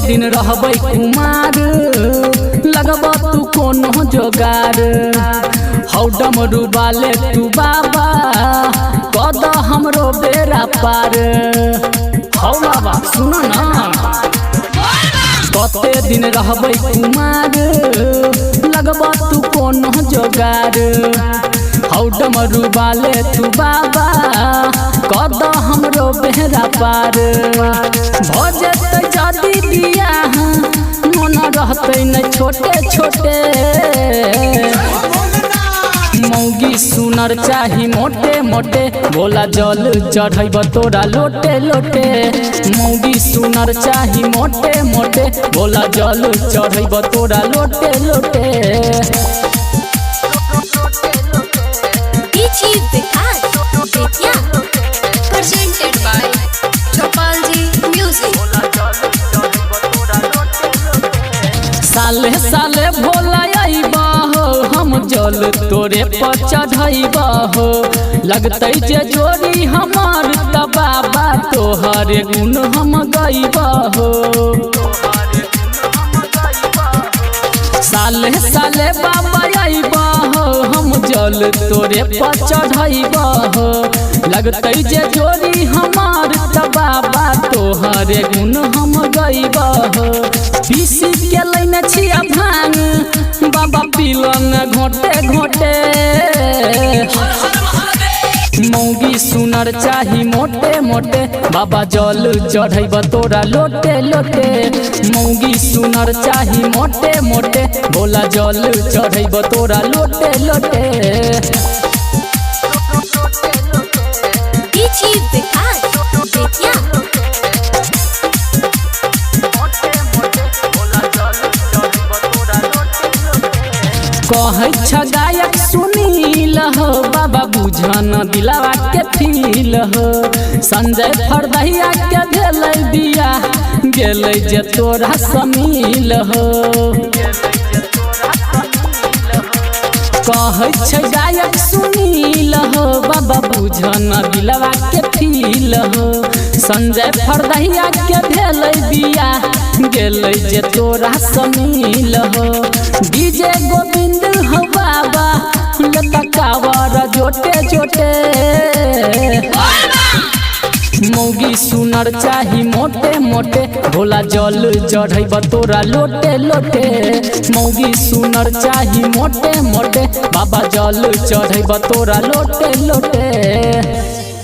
दिन रहबै कुमार लगब तू कोनो जोगार हौ डमरू वाले तू बाबा कद हमरो बेरा पार हौ बाबा सुन ना कते दिन रहबै कुमार लगब तू कोनो जोगार हौ डमरू वाले तू बाबा कद हमरो बेरा पार भ जेतै जदी दिया मन रहतै न छोटे छोटे मौगी सुनर चाही मोटे मोटे भोला जल चढ़ैब तोरा लोटे लोटे मौगी सुनर चाही मोटे मोटे भोला जल चढ़ैब तोरा लोटे लोटे presented by Chopalji Music। साले साले भोला आइबा हो हम जल तोरे पर चढ़ैबा हो लगतै जे जोड़ी हमार त बाबा तोहरे गुण हम गइबा हो साले साले बाबा आइबा हो हम जल तोरे पर चढ़ैबा हो लगतै जे जोड़ी हमार त बाबा तोहरे गुण हम गइबा हो पीसी के लैने छिया भांग बाबा पीलन घोटे घोटे मौगी सुनर चाही मोटे मोटे बाबा जल चढ़ैब तोरा लोटे लोटे मौगी सुनर चाही मोटे मोटे भोला जल चढ़ैब तोरा लोटे लोटे कहै छ गायक सुनील हो बाबा बुझन दिलावा के फील हो संजय फरदैया के भेलै बिया गेलै जे तोरा समील हो कहै छ गायक सुनील हो बाबा बुझन दिलावा के फील हो संजय फरदैया के भेलै बिया गेलै जे तोरा समील हो डीजे गोविंद हो बाबा लता कावर जोटे जोटे मौगी सुनर चाही मोटे मोटे भोला जल चढ़ैब तोरा लोटे लोटे मौगी सुनर चाही मोटे मोटे बाबा जल चढ़ैब तोरा लोटे लोटे।